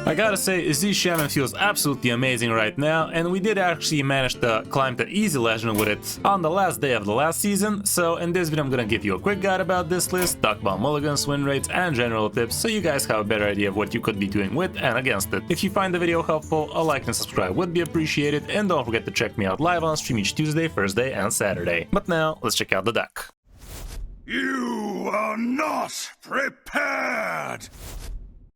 I gotta say, Zee Shaman feels absolutely amazing right now, and we did actually manage to climb to Easy Legend with it on the last day of the last season, so in this video I'm gonna give you a quick guide about this list, talk about mulligans, win rates, and general tips, so you guys have a better idea of what you could be doing with and against it. If you find the video helpful, a like and subscribe would be appreciated, and don't forget to check me out live on stream each Tuesday, Thursday, and Saturday. But now, let's check out the deck. You are not prepared!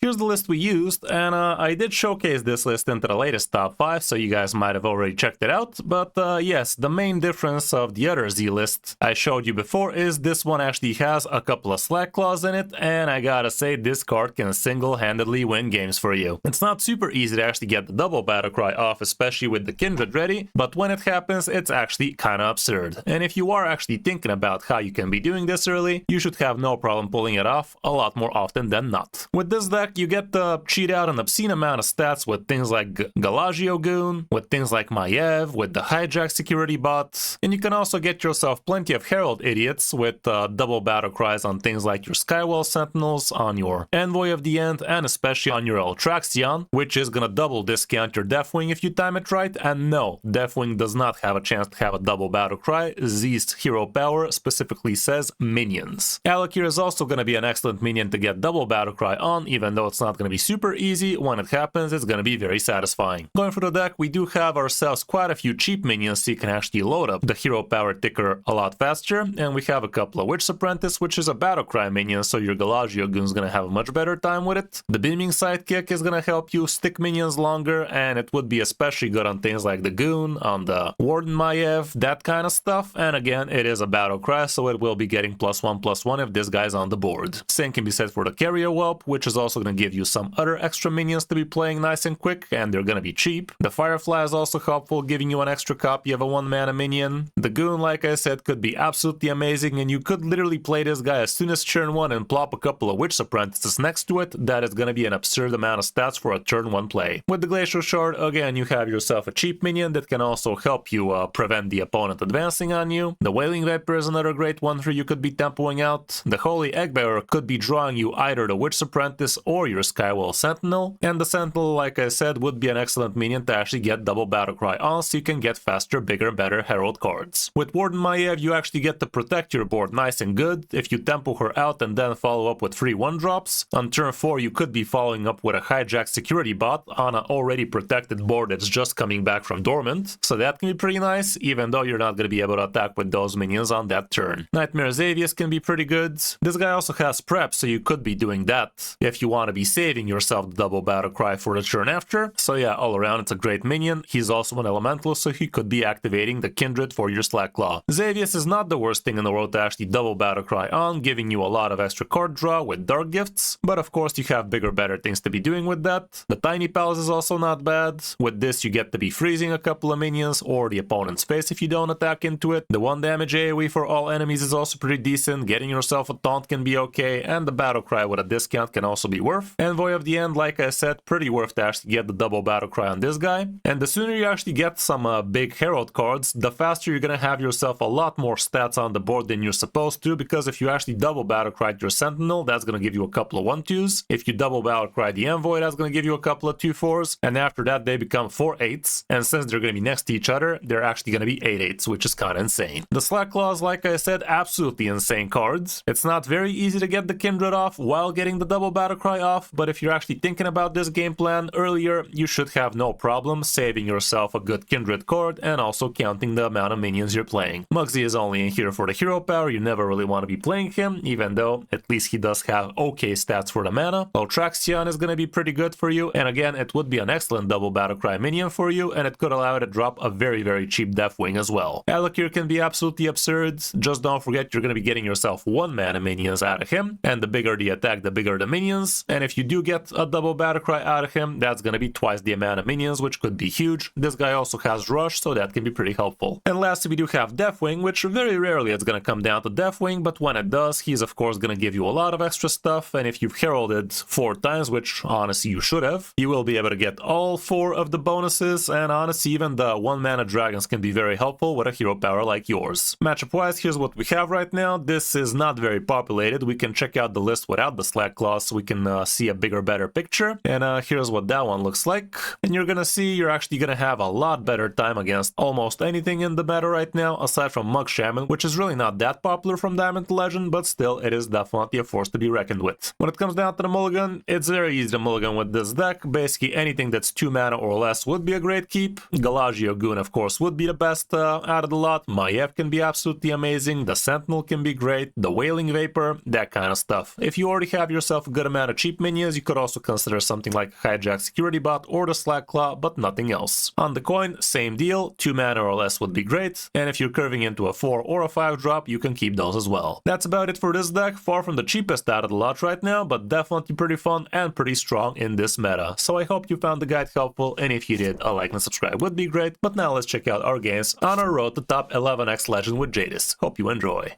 Here's the list we used, and I did showcase this list into the latest top 5, so you guys might have already checked it out, but yes, the main difference of the other Z list I showed you before is this one actually has a couple of Slagclaws in it, and I gotta say, this card can single-handedly win games for you. It's not super easy to actually get the double battle cry off, especially with the Kindred ready, but when it happens, it's actually kinda absurd. And if you are actually thinking about how you can be doing this early, you should have no problem pulling it off a lot more often than not. With this deck, you get to cheat out an obscene amount of stats with things like Galagio Goon, with things like Maiev, with the Hijack security bot, and you can also get yourself plenty of Herald idiots with double battle cries on things like your Skywell Sentinels, on your Envoy of the End, and especially on your Ultraxion, which is gonna double discount your Deathwing if you time it right, and no, Deathwing does not have a chance to have a double battle cry. Z's hero power specifically says minions. Alakir is also gonna be an excellent minion to get double battle cry on, even though it's not going to be super easy. When it happens, it's going to be very satisfying. Going through the deck, we do have ourselves quite a few cheap minions, so you can actually load up the hero power ticker a lot faster, and we have a couple of Witch Apprentice, which is a battle cry minion, so your Galagio Goon is going to have a much better time with it. The Beaming Sidekick is going to help you stick minions longer, and it would be especially good on things like the Goon, on the Warden Maiev, that kind of stuff, and again, it is a battle cry, so it will be getting +1/+1 if this guy's on the board. Same can be said for the Carrier Whelp, which is also going to give you some other extra minions to be playing nice and quick, and they're gonna be cheap. The Firefly is also helpful, giving you an extra copy of a 1-mana minion. The Goon, like I said, could be absolutely amazing, and you could literally play this guy as soon as turn 1 and plop a couple of Witch Apprentices next to it. That is gonna be an absurd amount of stats for a turn 1 play. With the Glacial Shard, again, you have yourself a cheap minion that can also help you prevent the opponent advancing on you. The Wailing Viper is another great one where you could be tempoing out. The Holy Eggbearer could be drawing you either the Witch Apprentice or your Skywell Sentinel, and the Sentinel, like I said, would be an excellent minion to actually get double battle cry on, so you can get faster, bigger, better Herald cards. With Warden Maiev, you actually get to protect your board nice and good. If you tempo her out and then follow up with 3 1-drops, on turn 4 you could be following up with a Hijack security bot on an already protected board that's just coming back from dormant, so that can be pretty nice, even though you're not going to be able to attack with those minions on that turn. Nightmare Xavius can be pretty good. This guy also has prep, so you could be doing that if you want to be saving yourself the double battle cry for the turn after. So yeah, all around it's a great minion. He's also an elemental, so he could be activating the Kindred for your Slagclaw. Xavius is not the worst thing in the world to actually double battle cry on, giving you a lot of extra card draw with Dark Gifts, but of course you have bigger, better things to be doing with that. The Tiny Palace is also not bad. With this you get to be freezing a couple of minions or the opponent's face if you don't attack into it. The 1 damage AoE for all enemies is also pretty decent. Getting yourself a taunt can be okay, and the battle cry with a discount can also be worth. Envoy of the End, like I said, pretty worth to actually get the double battle cry on this guy. And the sooner you actually get some big Herald cards, the faster you're gonna have yourself a lot more stats on the board than you're supposed to, because if you actually double battle cry your Sentinel, that's gonna give you a couple of 1/2s. If you double battle cry the Envoy, that's gonna give you a couple of 2/4s, and after that they become 4/8s, and since they're gonna be next to each other, they're actually gonna be 8/8s, which is kinda insane. The Slagclaws, like I said, absolutely insane cards. It's not very easy to get the Kindred off while getting the double battle cry off, but if you're actually thinking about this game plan earlier, you should have no problem saving yourself a good Kindred card and also counting the amount of minions you're playing. Mugsy is only in here for the hero power. You never really want to be playing him, even though at least he does have okay stats for the mana. Ultraxion is going to be pretty good for you, and again, it would be an excellent double battle cry minion for you, and it could allow you to drop a very, very cheap Deathwing as well. Alakir can be absolutely absurd. Just don't forget you're going to be getting yourself 1 mana minions out of him, and the bigger the attack, the bigger the minions, and if you do get a double battle cry out of him, that's gonna be twice the amount of minions, which could be huge. This guy also has Rush, so that can be pretty helpful. And lastly, we do have Deathwing, which very rarely it's gonna come down to Deathwing, but when it does, he's of course gonna give you a lot of extra stuff, and if you've heralded 4 times, which honestly you should have, you will be able to get all 4 of the bonuses, and honestly even the 1-mana dragons can be very helpful with a hero power like yours. Matchup wise, here's what we have right now. This is not very populated. We can check out the list without the Slagclaws, so we can see a bigger, better picture. And here's what that one looks like. And you're gonna see you're actually gonna have a lot better time against almost anything in the meta right now, aside from Mug Shaman, which is really not that popular from Diamond to Legend, but still, it is definitely a force to be reckoned with. When it comes down to the mulligan, it's very easy to mulligan with this deck. Basically, anything that's 2 mana or less would be a great keep. Galagio Goon, of course, would be the best out of the lot. Maiev can be absolutely amazing. The Sentinel can be great. The Wailing Vapor, that kind of stuff. If you already have yourself a good amount of cheap minions, you could also consider something like Hijack Security Bot or the Slagclaw, but nothing else. On the coin, same deal. 2 mana or less would be great. And if you're curving into a 4 or a 5 drop, you can keep those as well. That's about it for this deck. Far from the cheapest out of the lot right now, but definitely pretty fun and pretty strong in this meta. So I hope you found the guide helpful, and if you did, a like and subscribe would be great. But now let's check out our games on our road to top 11x Legend with Jadis. Hope you enjoy.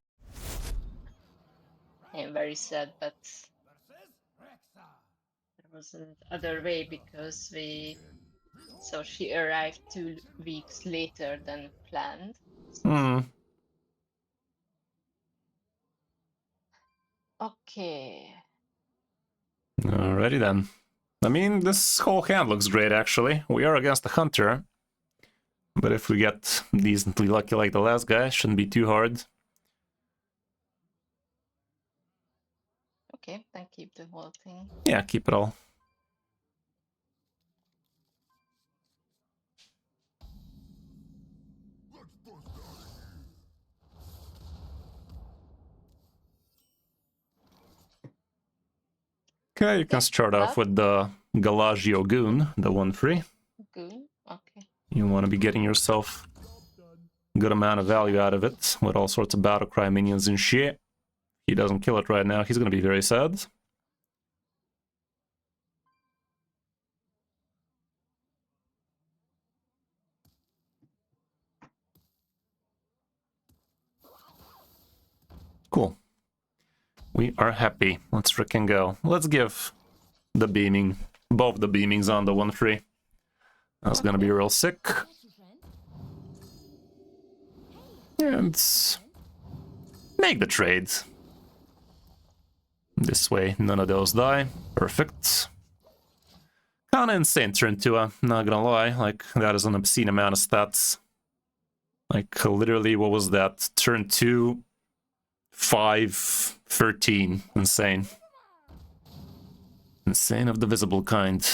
I'm very sad, but there was another way because she arrived 2 weeks later than planned. Okay. Alrighty then. I mean, this whole hand looks great actually. We are against the Hunter, but if we get decently lucky like the last guy, shouldn't be too hard. Okay, then keep the whole thing. Yeah, keep it all. Okay, you can start off with the Galagio Goon, the 1/3. Goon? Okay. You want to be getting yourself a good amount of value out of it with all sorts of Battlecry minions and shit. He doesn't kill it right now, he's gonna be very sad. Cool. We are happy. Let's frickin' go. Let's give the beaming, both the beamings on the 1/3. That's gonna be real sick. And make the trade. This way, none of those die. Perfect. Kinda insane turn 2, not gonna lie. Like, that is an obscene amount of stats. Like, literally, what was that? Turn 2, 5, 13. Insane. Insane of the visible kind.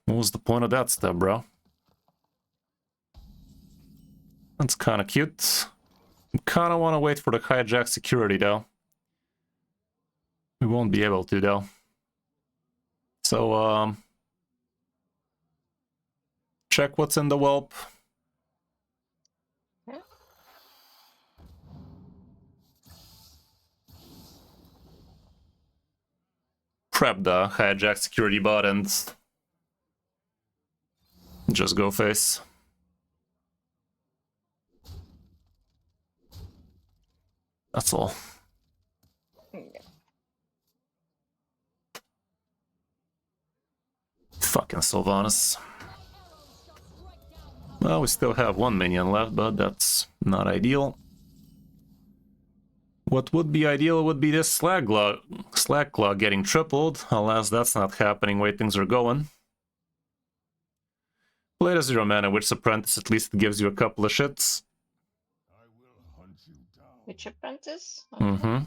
What was the point of that step, bro? That's kinda cute. Kinda wanna wait for the hijack security, though. We won't be able to, though. So, check what's in the whelp. Prep the hijack security bot and just go face. That's all. Fucking Sylvanas. Well, we still have 1 minion left, but that's not ideal. What would be ideal would be this Slagclaw getting tripled. Alas, that's not happening the way things are going. Play the 0 mana Witch Apprentice, at least it gives you a couple of shits. Witch Apprentice? Okay. Mm-hmm.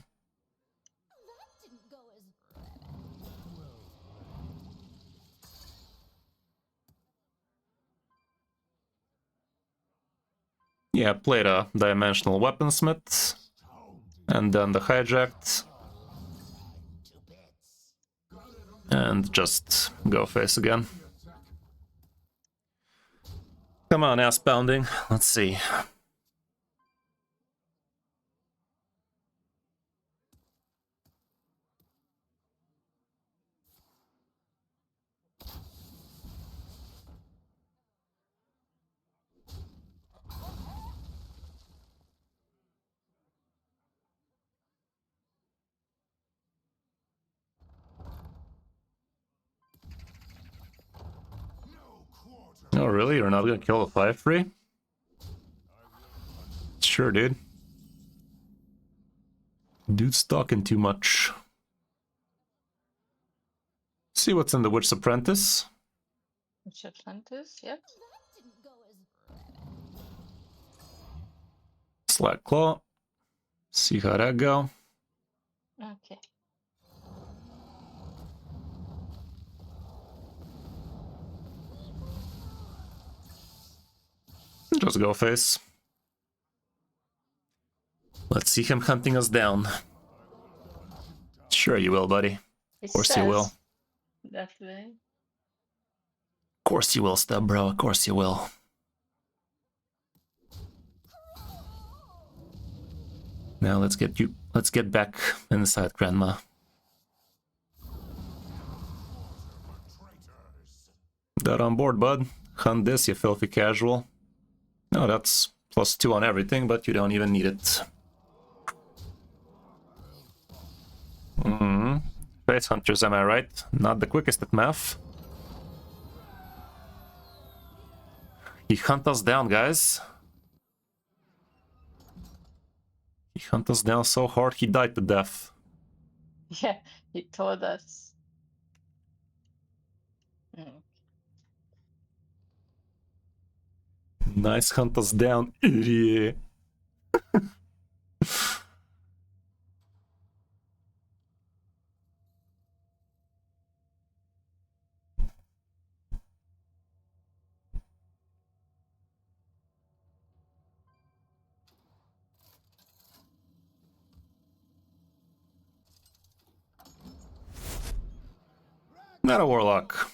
Yeah, play the Dimensional Weaponsmith. And then the hijacked. And just go face again. Come on, ass pounding. Let's see. Oh, really? You're not gonna kill a 5/3? Sure, dude. Dude's talking too much. See what's in the Witch's Apprentice. Which Atlantis? Yep. Slagclaw. See how that go. Okay. Just go face. Let's see him hunting us down. Sure you will, buddy. Of course you will. That way. Of course you will, stub bro. Of course you will. Now let's get back inside, Grandma. That on board, bud. Hunt this, you filthy casual. No, that's +2 on everything, but you don't even need it. Face hunters, am I right? Not the quickest at math. He hunt us down, guys. He hunt us down so hard he died to death. Yeah, he told us. Nice hunt us down, idiot. Not a warlock.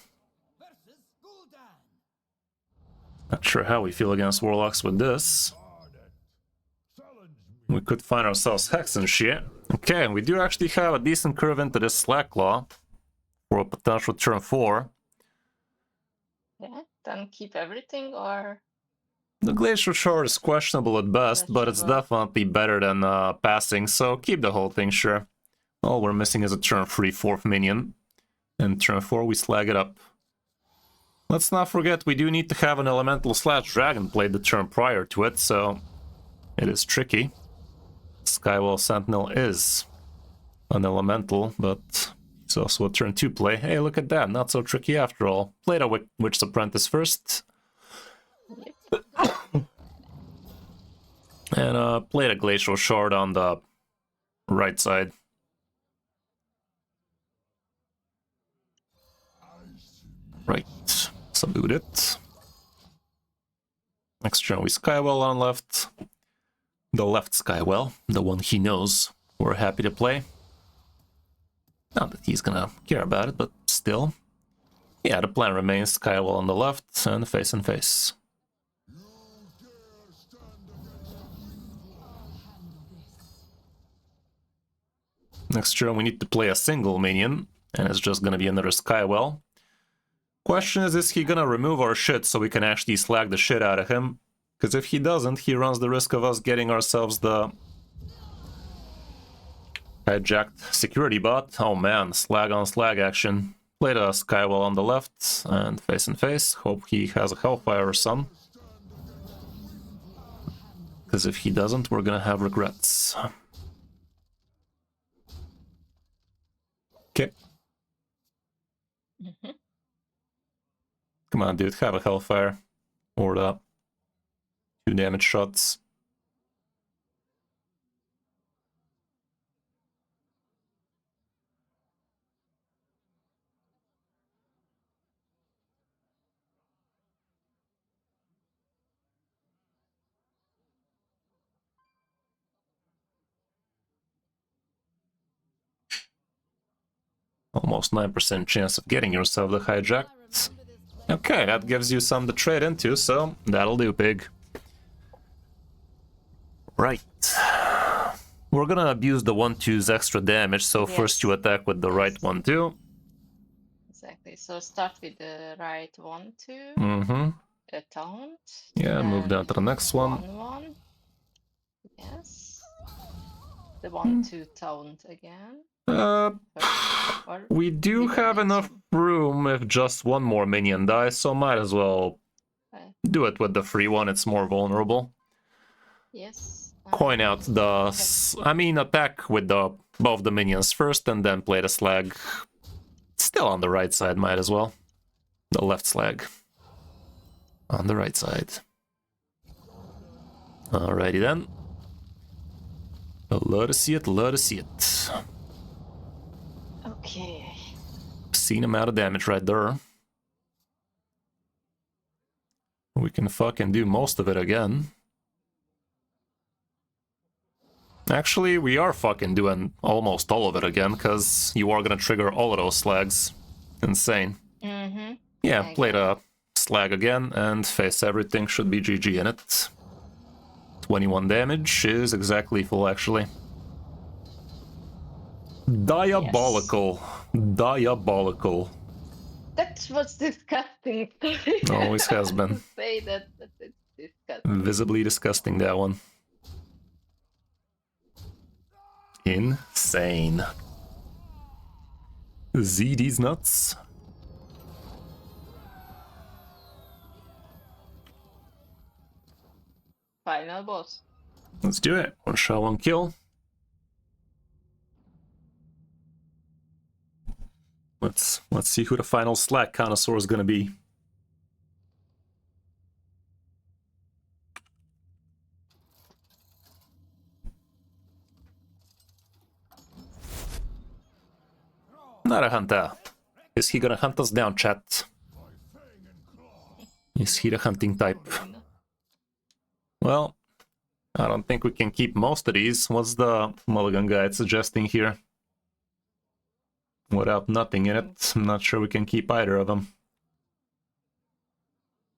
Not sure how we feel against warlocks with this. We could find ourselves hex and shit. Okay, we do actually have a decent curve into this Slagclaw for a potential turn 4. Yeah, then keep everything or... The Glacial Shard is questionable at best, but it's definitely better than passing, so keep the whole thing, sure. All we're missing is a turn 3 4th minion. And turn 4 we slag it up. Let's not forget we do need to have an elemental / dragon played the turn prior to it, so it is tricky. Skywall Sentinel is an elemental, but it's also a turn 2 play. Hey, look at that, not so tricky after all. Played a Witch's Apprentice first. And played a Glacial Shard on the right side. Right, subdued it. Next turn we Skywell on left. The left Skywell, the one he knows. We're happy to play. Not that he's gonna care about it, but still. Yeah, the plan remains Skywell on the left and face and face. Next turn we need to play a single minion, and it's just gonna be another Skywell. Question is he gonna remove our shit so we can actually slag the shit out of him? Because if he doesn't, he runs the risk of us getting ourselves the hijacked security bot. Oh man, slag on slag action. Played a Skywell on the left and face and face. Hope he has a Hellfire or some. Because if he doesn't, we're gonna have regrets. Okay. Come on, dude, have a Hellfire. Or the 2 damage shots. Almost 9% chance of getting yourself the hijacked. Okay, that gives you some to trade into, so that'll do, pig. Right. We're gonna abuse the 1/2's extra damage, so Yes. first you attack with the right 1/2. Exactly. So start with the right 1/2. A taunt. Yeah, move down to the next one. 1/1. Yes. The 1/2 taunt again. Or We do even have next enough one. room if just one more minion dies, so might as well Okay. do it with the free one, it's more vulnerable. Yes. coin out the... attack with both the minions first and then play the slag. Still on the right side, might as well. The left slag. On the right side. Alrighty then. Love to see it, love to see it. Okay. Seen amount of damage right there. We can fucking do most of it again. Actually, we are fucking doing almost all of it again, because you are gonna trigger all of those slags. Insane. Mm-hmm. Yeah, play the slag again, and face everything, should be GG in it. 21 damage is exactly full, actually. Diabolical. Yes. Diabolical. That was disgusting. Always has been. Say that, but it's disgusting. Visibly disgusting, that one. Insane. Zee these nuts. Final boss. Let's do it. One shot, one kill. Let's see who the final Slack connoisseur is gonna be. Not a hunter. Is he gonna hunt us down, chat? Is he the hunting type? Well, I don't think we can keep most of these. What's the mulligan guide suggesting here? Without nothing in it, I'm not sure we can keep either of them.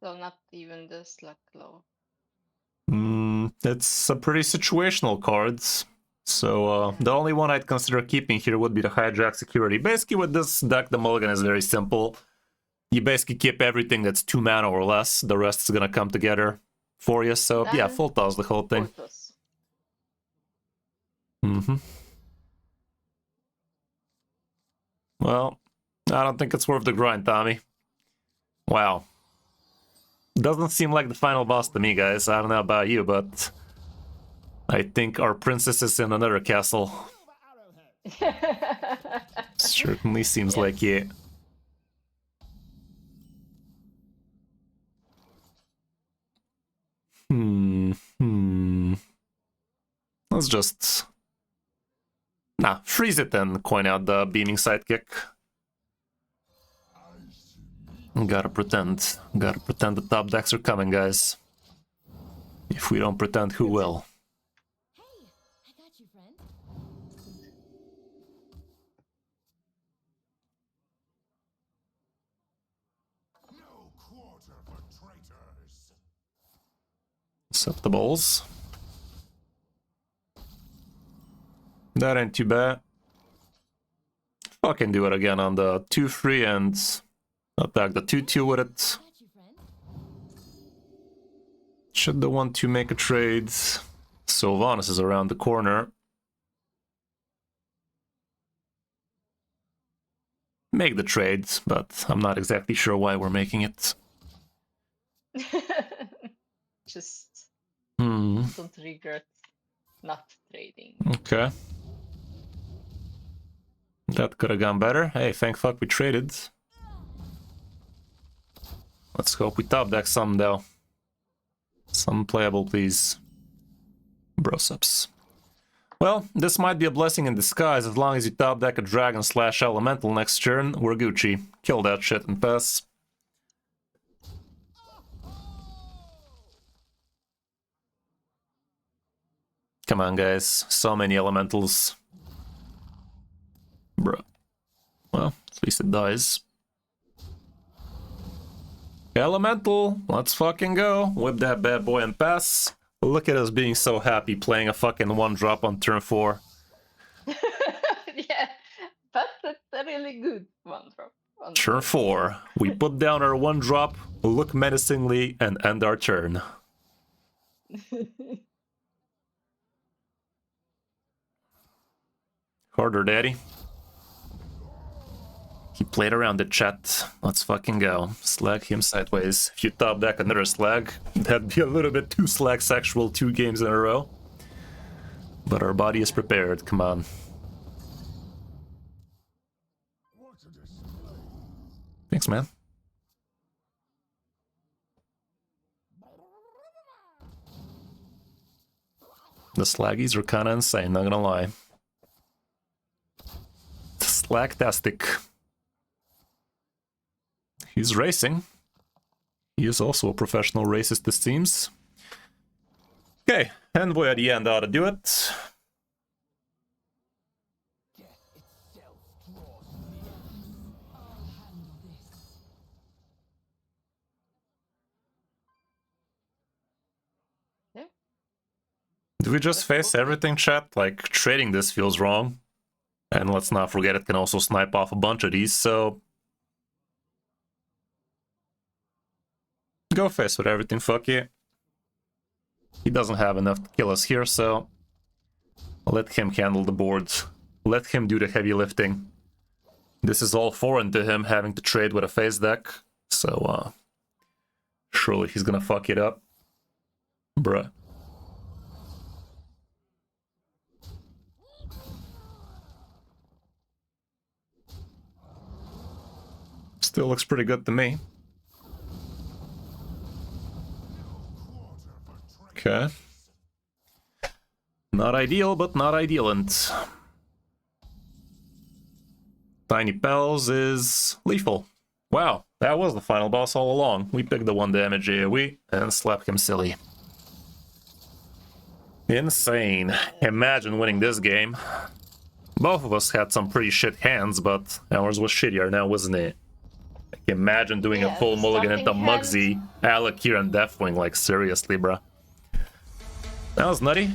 So not even the Slagclaw. It's a pretty situational card. So the only one I'd consider keeping here would be the hijack security. Basically with this deck, the mulligan is very simple. You basically keep everything that's 2 mana or less. The rest is gonna come together for you. So yeah, full toss the whole thing. Well, I don't think it's worth the grind, Tommy. Wow. Doesn't seem like the final boss to me, guys. I don't know about you, but I think our princess is in another castle. Certainly seems like it. Let's just... Nah, freeze it and coin out the beaming sidekick. Gotta pretend. Gotta pretend the top decks are coming, guys. If we don't pretend, who will? Hey, I got you, friend. No quarter for traitors. Acceptables. That ain't too bad. Fucking do it again on the 2-3 and attack the 2-2 with it. Should the 1-2 make a trade? Sylvanas is around the corner. Make the trade, but I'm not exactly sure why we're making it. Just don't regret not trading. Okay. That could have gone better. Hey, thank fuck we traded. Let's hope we top deck some though. Some playable, please. Brosups. Well, this might be a blessing in disguise. As long as you top deck a dragon / elemental next turn, we're Gucci. Kill that shit and pass. Come on, guys. So many elementals. Bruh. Well, at least it dies. Elemental, let's fucking go. Whip that bad boy and pass. Look at us being so happy playing a fucking 1-drop on turn 4. Yeah, but that's a really good 1-drop. Turn 4. We put down our 1-drop, look menacingly, and end our turn. Harder, daddy. He played around the chat. Let's fucking go. Slag him sideways. If you top deck another slag, that'd be a little bit too slag sexual 2 games in a row. But our body is prepared, come on. What a display. Thanks, man. The slaggies are kinda insane, not gonna lie. Slagtastic. He's racing. He is also a professional racist, it seems. Okay, Envoy at the end ought to do it. Yeah. Do we just face everything, chat? Like, trading this feels wrong. And let's not forget it can also snipe off a bunch of these, so... Go face with everything, fuck yeah. He doesn't have enough to kill us here, so... Let him handle the boards. Let him do the heavy lifting. This is all foreign to him, having to trade with a face deck. So, surely he's gonna fuck it up. Bruh. Still looks pretty good to me. Okay. Not ideal, but not idealent. Tiny Pels is lethal. Wow, that was the final boss all along. We picked the 1 damage AoE and slapped him silly. Insane. Imagine winning this game. Both of us had some pretty shit hands, but ours was shittier now, wasn't it? Like, imagine doing a full mulligan into Muggsy, Alakir, and Deathwing. Like, seriously, bruh. That was nutty.